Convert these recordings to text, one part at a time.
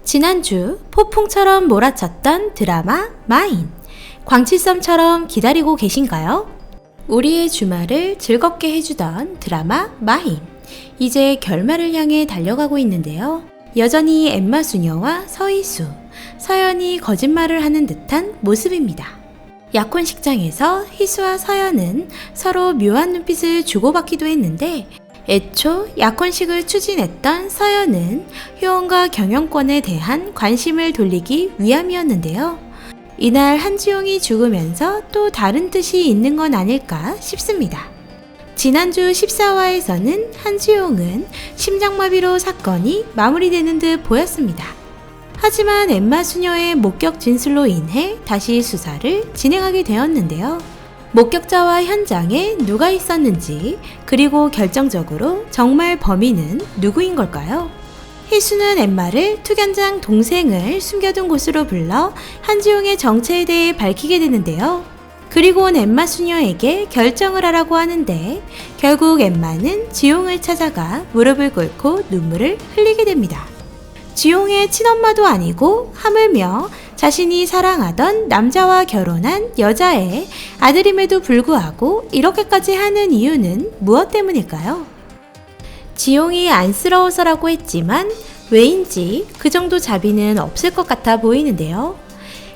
지난주 폭풍처럼 몰아쳤던 드라마 마인. 광칠섬처럼 기다리고 계신가요? 우리의 주말을 즐겁게 해주던 드라마 마인. 이제 결말을 향해 달려가고 있는데요. 여전히 엠마 수녀와 서희수, 서연이 거짓말을 하는 듯한 모습입니다. 약혼식장에서 희수와 서연은 서로 묘한 눈빛을 주고받기도 했는데 애초 약혼식을 추진했던 서연은 효원과 경영권에 대한 관심을 돌리기 위함이었는데요. 이날 한지용이 죽으면서 또 다른 뜻이 있는 건 아닐까 싶습니다. 지난주 14화에서는 한지용은 심장마비로 사건이 마무리되는 듯 보였습니다. 하지만 엠마 수녀의 목격 진술로 인해 다시 수사를 진행하게 되었는데요. 목격자와 현장에 누가 있었는지, 그리고 결정적으로 정말 범인은 누구인 걸까요? 희수는 엠마를 투견장 동생을 숨겨둔 곳으로 불러 한지용의 정체에 대해 밝히게 되는데요. 그리고 엠마 수녀에게 결정을 하라고 하는데 결국 엠마는 지용을 찾아가 무릎을 꿇고 눈물을 흘리게 됩니다. 지용의 친엄마도 아니고 하물며 자신이 사랑하던 남자와 결혼한 여자의 아들임에도 불구하고 이렇게까지 하는 이유는 무엇 때문일까요? 지용이 안쓰러워서라고 했지만 왜인지 그 정도 자비는 없을 것 같아 보이는데요.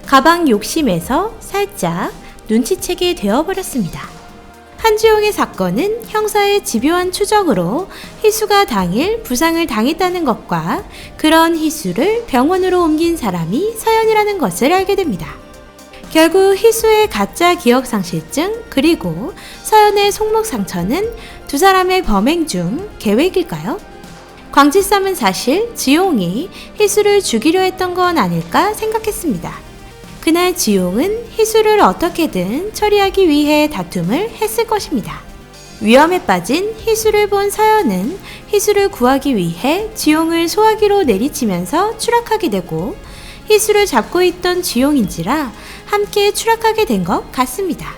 가방 욕심에서 살짝 눈치채게 되어버렸습니다. 한지용의 사건은 형사의 집요한 추적으로 희수가 당일 부상을 당했다는 것과 그런 희수를 병원으로 옮긴 사람이 서연이라는 것을 알게 됩니다. 결국 희수의 가짜 기억상실증 그리고 서연의 손목상처는 두 사람의 범행 중 계획일까요? 광칠섬은 사실 지용이 희수를 죽이려 했던 건 아닐까 생각했습니다. 그날 지용은 희수를 어떻게든 처리하기 위해 다툼을 했을 것입니다. 위험에 빠진 희수를 본 서연은 희수를 구하기 위해 지용을 소화기로 내리치면서 추락하게 되고 희수를 잡고 있던 지용인지라 함께 추락하게 된 것 같습니다.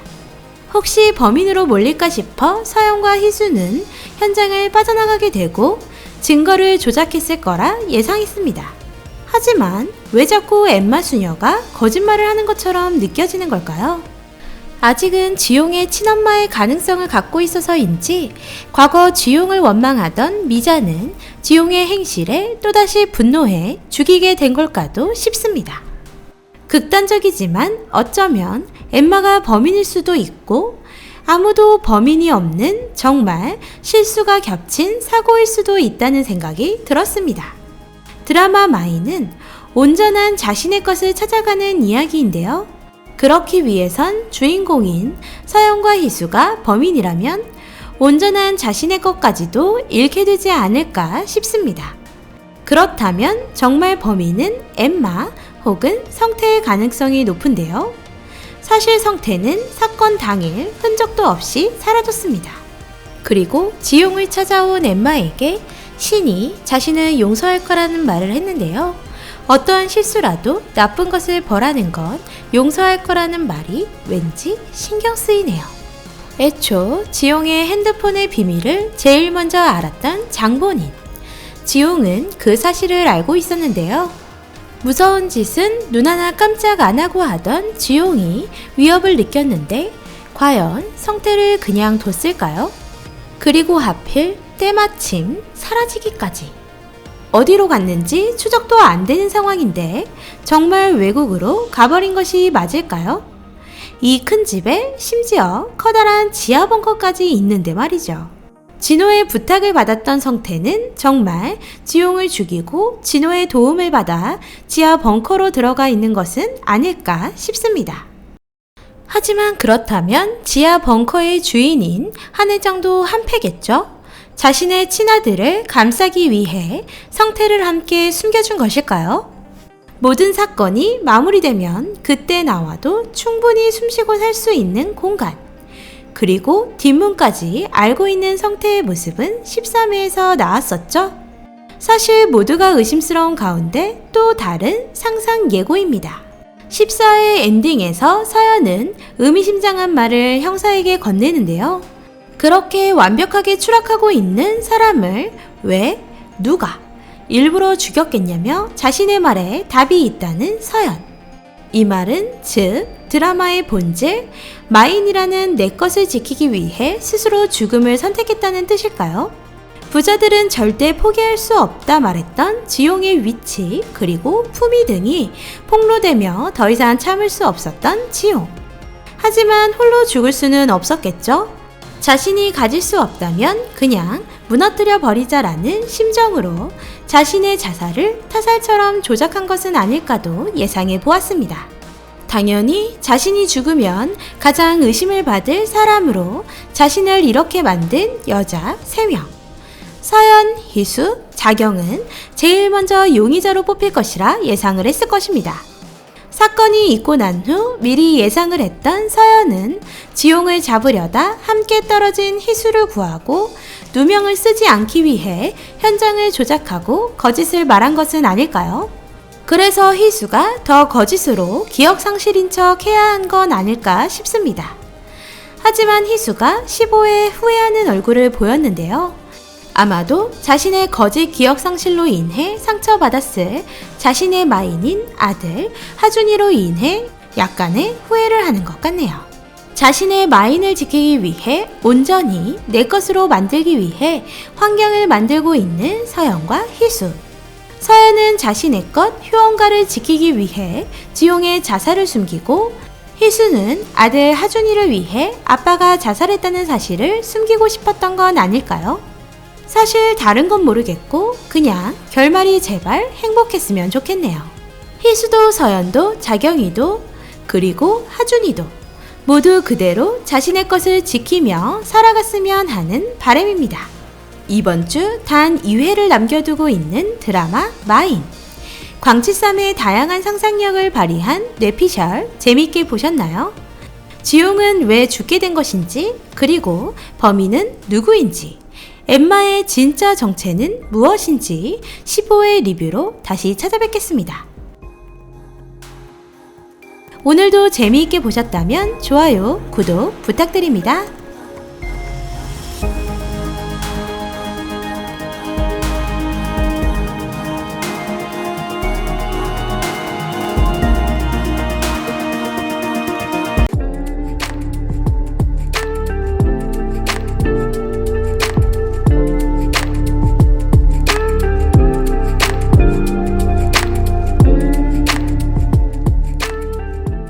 혹시 범인으로 몰릴까 싶어 서연과 희수는 현장을 빠져나가게 되고 증거를 조작했을 거라 예상했습니다. 하지만 왜 자꾸 엠마 수녀가 거짓말을 하는 것처럼 느껴지는 걸까요? 아직은 지용의 친엄마의 가능성을 갖고 있어서인지 과거 지용을 원망하던 미자는 지용의 행실에 또다시 분노해 죽이게 된 걸까도 싶습니다. 극단적이지만 어쩌면 엠마가 범인일 수도 있고 아무도 범인이 없는 정말 실수가 겹친 사고일 수도 있다는 생각이 들었습니다. 드라마 마인은 온전한 자신의 것을 찾아가는 이야기인데요. 그렇기 위해선 주인공인 서연과 희수가 범인이라면 온전한 자신의 것까지도 잃게 되지 않을까 싶습니다. 그렇다면 정말 범인은 엠마 혹은 성태의 가능성이 높은데요. 사실 성태는 사건 당일 흔적도 없이 사라졌습니다. 그리고 지용을 찾아온 엠마에게 신이 자신을 용서할 거라는 말을 했는데요. 어떠한 실수라도 나쁜 것을 벌하는 건 용서할 거라는 말이 왠지 신경 쓰이네요. 애초 지용의 핸드폰의 비밀을 제일 먼저 알았던 장본인. 지용은 그 사실을 알고 있었는데요. 무서운 짓은 눈 하나 깜짝 안 하고 하던 지용이 위협을 느꼈는데 과연 성태를 그냥 뒀을까요? 그리고 하필 때마침 사라지기까지. 어디로 갔는지 추적도 안 되는 상황인데 정말 외국으로 가버린 것이 맞을까요? 이 큰 집에 심지어 커다란 지하 벙커까지 있는데 말이죠. 진호의 부탁을 받았던 성태는 정말 지용을 죽이고 진호의 도움을 받아 지하 벙커로 들어가 있는 것은 아닐까 싶습니다. 하지만 그렇다면 지하 벙커의 주인인 한회장도 한패겠죠? 자신의 친아들을 감싸기 위해 성태를 함께 숨겨준 것일까요? 모든 사건이 마무리되면 그때 나와도 충분히 숨쉬고 살 수 있는 공간. 그리고 뒷문까지 알고 있는 성태의 모습은 13회에서 나왔었죠? 사실 모두가 의심스러운 가운데 또 다른 상상 예고입니다. 14회 엔딩에서 서연은 의미심장한 말을 형사에게 건네는데요. 그렇게 완벽하게 추락하고 있는 사람을 왜, 누가, 일부러 죽였겠냐며 자신의 말에 답이 있다는 서연. 이 말은 즉 드라마의 본질, 마인이라는 내 것을 지키기 위해 스스로 죽음을 선택했다는 뜻일까요? 부자들은 절대 포기할 수 없다 말했던 지용의 위치 그리고 품위 등이 폭로되며 더 이상 참을 수 없었던 지용. 하지만 홀로 죽을 수는 없었겠죠? 자신이 가질 수 없다면 그냥 무너뜨려 버리자라는 심정으로 자신의 자살을 타살처럼 조작한 것은 아닐까도 예상해 보았습니다. 당연히 자신이 죽으면 가장 의심을 받을 사람으로 자신을 이렇게 만든 여자 3명. 서연, 희수, 자경은 제일 먼저 용의자로 뽑힐 것이라 예상을 했을 것입니다. 사건이 있고 난 후 미리 예상을 했던 서연은 지용을 잡으려다 함께 떨어진 희수를 구하고 누명을 쓰지 않기 위해 현장을 조작하고 거짓을 말한 것은 아닐까요? 그래서 희수가 더 거짓으로 기억상실인 척 해야 한 건 아닐까 싶습니다. 하지만 희수가 15회 후회하는 얼굴을 보였는데요. 아마도 자신의 거짓 기억상실로 인해 상처받았을 자신의 마인인 아들 하준이로 인해 약간의 후회를 하는 것 같네요. 자신의 마인을 지키기 위해 온전히 내 것으로 만들기 위해 환경을 만들고 있는 서연과 희수. 서연은 자신의 것 효원가를 지키기 위해 지용의 자살을 숨기고 희수는 아들 하준이를 위해 아빠가 자살했다는 사실을 숨기고 싶었던 건 아닐까요? 사실 다른 건 모르겠고 그냥 결말이 제발 행복했으면 좋겠네요. 희수도 서연도 자경이도 그리고 하준이도 모두 그대로 자신의 것을 지키며 살아갔으면 하는 바람입니다. 이번 주 단 2회를 남겨두고 있는 드라마 마인. 광치쌈의 다양한 상상력을 발휘한 뇌피셜 재밌게 보셨나요? 지용은 왜 죽게 된 것인지 그리고 범인은 누구인지 엠마의 진짜 정체는 무엇인지 15회 리뷰로 다시 찾아뵙겠습니다. 오늘도 재미있게 보셨다면 좋아요, 구독 부탁드립니다.